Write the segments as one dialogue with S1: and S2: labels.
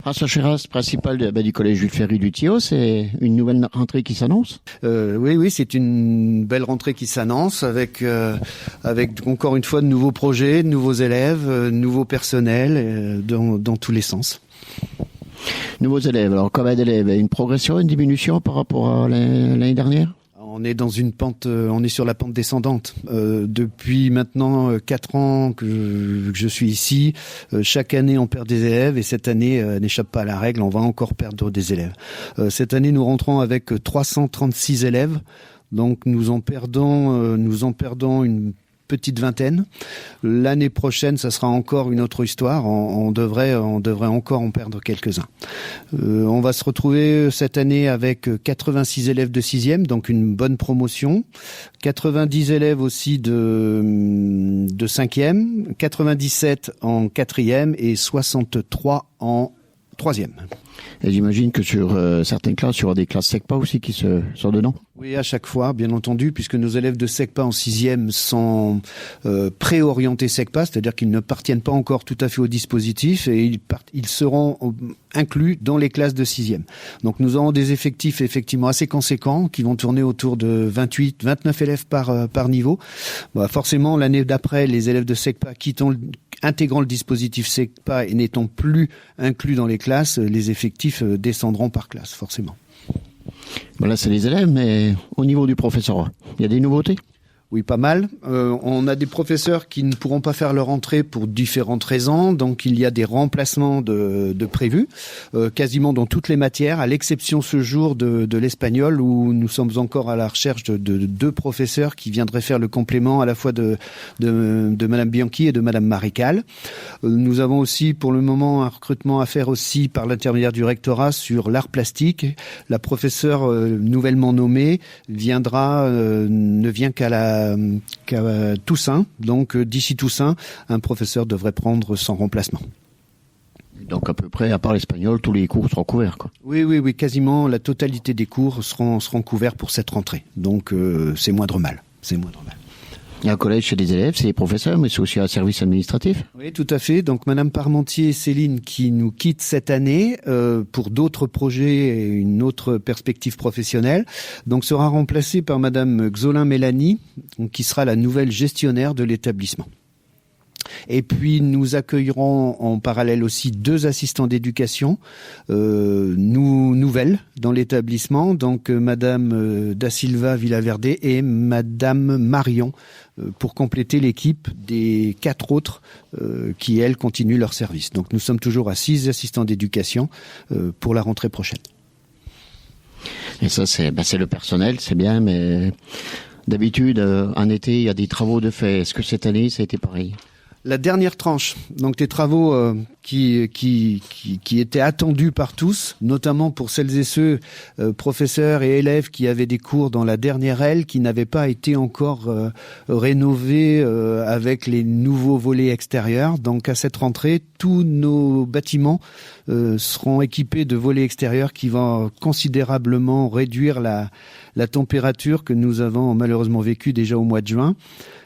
S1: François Chéras, principal du collège Jules Ferry du Thillot, c'est une nouvelle rentrée qui s'annonce?
S2: Oui, c'est une belle rentrée qui s'annonce avec encore une fois de nouveaux projets, de nouveaux élèves, nouveaux personnels dans tous les sens.
S1: Nouveaux élèves, alors combien d'élèves? Une progression, une diminution par rapport à l'année dernière?
S2: On est dans une pente, on est sur la pente descendante. Depuis maintenant 4 ans que je suis ici, chaque année on perd des élèves et cette année n'échappe pas à la règle, on va encore perdre des élèves. Cette année nous rentrons avec 336 élèves, donc nous en perdons une petite vingtaine. L'année prochaine, ça sera encore une autre histoire. On devrait encore en perdre quelques-uns. On va se retrouver cette année avec 86 élèves de 6e, donc une bonne promotion. 90 élèves aussi de 5e, 97 en 4e et 63 en 3e.
S1: Et j'imagine que sur certaines classes, il y aura des classes SECPA aussi qui se sortent dedans?
S2: Oui, à chaque fois, bien entendu, puisque nos élèves de SECPA en 6e sont préorientés SECPA, c'est-à-dire qu'ils ne partiennent pas encore tout à fait au dispositif et ils seront inclus dans les classes de 6e. Donc nous aurons des effectifs effectivement assez conséquents qui vont tourner autour de 28, 29 élèves par niveau. Bon, forcément, l'année d'après, les élèves de SECPA intégrant le dispositif SECPA et n'étant plus inclus dans les classes, les effectifs descendront par classe, forcément.
S1: Là, c'est les élèves, mais au niveau du professorat, il y a des nouveautés?
S2: Oui, pas mal. On a des professeurs qui ne pourront pas faire leur entrée pour différentes raisons, donc il y a des remplacements de prévus, quasiment dans toutes les matières, à l'exception ce jour de l'espagnol, où nous sommes encore à la recherche de 2 professeurs qui viendraient faire le complément à la fois de Madame Bianchi et de Madame Marical. Nous avons aussi pour le moment un recrutement à faire aussi par l'intermédiaire du rectorat sur l'art plastique. La professeure nouvellement nommée ne vient qu'à Toussaint, donc d'ici Toussaint, un professeur devrait prendre son remplacement.
S1: Donc à peu près, à part l'espagnol, tous les cours seront couverts, quoi.
S2: Oui, quasiment la totalité des cours seront couverts pour cette rentrée. Donc c'est moindre mal.
S1: Un collège, c'est des élèves, c'est des professeurs, mais c'est aussi un service administratif.
S2: Oui, tout à fait. Donc Madame Parmentier et Céline qui nous quittent cette année pour d'autres projets et une autre perspective professionnelle, donc sera remplacée par Madame Xolin Mélanie, qui sera la nouvelle gestionnaire de l'établissement. Et puis nous accueillerons en parallèle aussi 2 assistants d'éducation nouvelles dans l'établissement, donc Madame Da Silva Villaverde et Madame Marion, pour compléter l'équipe des 4 autres qui, elles, continuent leur service. Donc nous sommes toujours à 6 assistants d'éducation pour la rentrée prochaine.
S1: Et ça, c'est le personnel, c'est bien, mais d'habitude, en été, il y a des travaux de fait. Est-ce que cette année, ça a été pareil?
S2: La dernière tranche, donc des travaux qui étaient attendus par tous, notamment pour celles et ceux professeurs et élèves qui avaient des cours dans la dernière aile qui n'avaient pas été encore rénovés avec les nouveaux volets extérieurs. Donc à cette rentrée, tous nos bâtiments seront équipés de volets extérieurs qui vont considérablement réduire la température que nous avons malheureusement vécue déjà au mois de juin,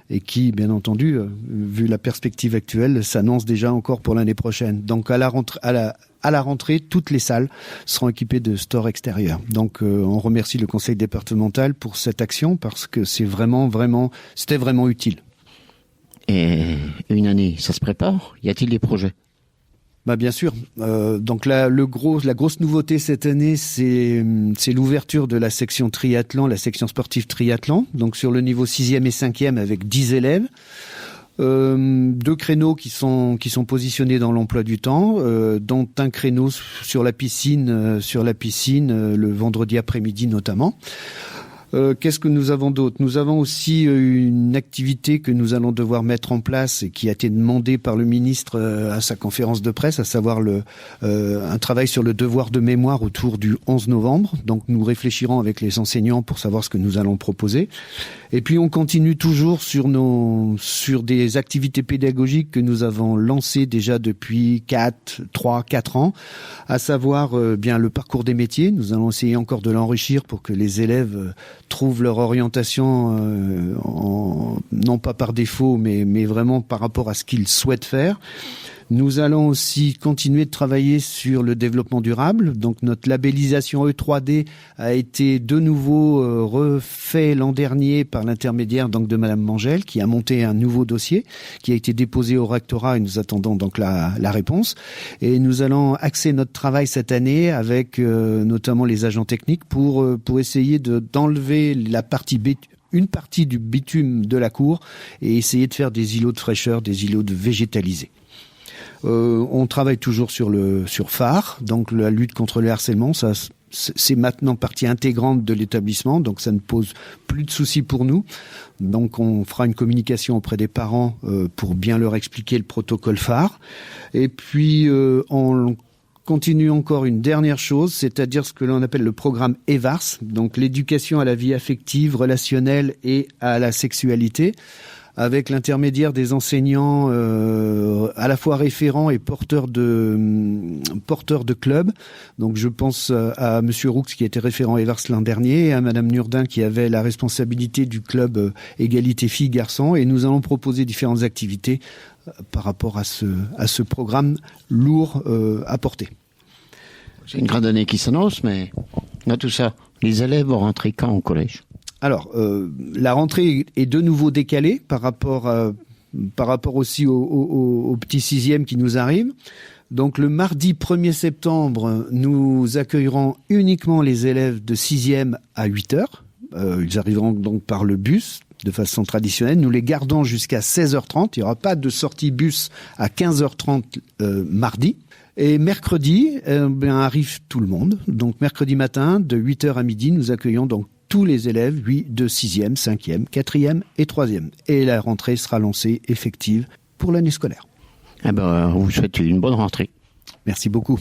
S2: et qui, bien entendu, vu la perspective actuelle, s'annonce déjà encore pour l'année prochaine. Donc à la rentrée, toutes les salles seront équipées de stores extérieurs. Donc on remercie le conseil départemental pour cette action parce que c'était vraiment utile.
S1: Et une année, ça se prépare? Y a-t-il des projets?
S2: Bien sûr. Donc la grosse nouveauté cette année, c'est l'ouverture de la section triathlon, la section sportive triathlon. Donc sur le niveau 6e et 5e avec 10 élèves. 2 créneaux qui sont positionnés dans l'emploi du temps, dont un créneau sur la piscine le vendredi après-midi notamment. Qu'est-ce que nous avons d'autre? Nous avons aussi une activité que nous allons devoir mettre en place et qui a été demandée par le ministre à sa conférence de presse, à savoir un travail sur le devoir de mémoire autour du 11 novembre. Donc nous réfléchirons avec les enseignants pour savoir ce que nous allons proposer. Et puis on continue toujours sur des activités pédagogiques que nous avons lancées déjà depuis 3-4 ans, à savoir bien le parcours des métiers. Nous allons essayer encore de l'enrichir pour que les élèves trouvent leur orientation non pas par défaut mais vraiment par rapport à ce qu'ils souhaitent faire. Nous allons aussi continuer de travailler sur le développement durable. Donc notre labellisation E3D a été de nouveau refait l'an dernier par l'intermédiaire donc de Madame Mangel, qui a monté un nouveau dossier qui a été déposé au rectorat et nous attendons donc la réponse. Et nous allons axer notre travail cette année avec notamment les agents techniques pour essayer d'enlever une partie du bitume de la cour et essayer de faire des îlots de fraîcheur, des îlots de végétalisés. On travaille toujours sur phare, donc la lutte contre le harcèlement, ça c'est maintenant partie intégrante de l'établissement, donc ça ne pose plus de soucis pour nous. Donc on fera une communication auprès des parents pour bien leur expliquer le protocole phare. Et puis on continue encore une dernière chose, c'est-à-dire ce que l'on appelle le programme EVARS, donc l'éducation à la vie affective, relationnelle et à la sexualité, avec l'intermédiaire des enseignants à la fois référents et porteurs de clubs. Donc je pense à Monsieur Roux qui était référent EVARS l'an dernier et à Madame Nurdin qui avait la responsabilité du club égalité filles-garçons. Et nous allons proposer différentes activités par rapport à ce programme lourd à porter.
S1: C'est une grande année qui s'annonce, mais on a tout ça. Les élèves vont rentrer quand au collège ?
S2: Alors, la rentrée est de nouveau décalée par rapport aussi au petit sixième qui nous arrive. Donc, le mardi 1er septembre, nous accueillerons uniquement les élèves de 6e à 8h. Ils arriveront donc par le bus de façon traditionnelle. Nous les gardons jusqu'à 16h30. Il n'y aura pas de sortie bus à 15h30 mardi. Et mercredi, arrive tout le monde. Donc, mercredi matin, de 8h à midi, nous accueillons donc tous les élèves, de 6e, 5e, 4e et 3e. Et la rentrée sera lancée effective pour l'année scolaire.
S1: On vous souhaite une bonne rentrée.
S2: Merci beaucoup.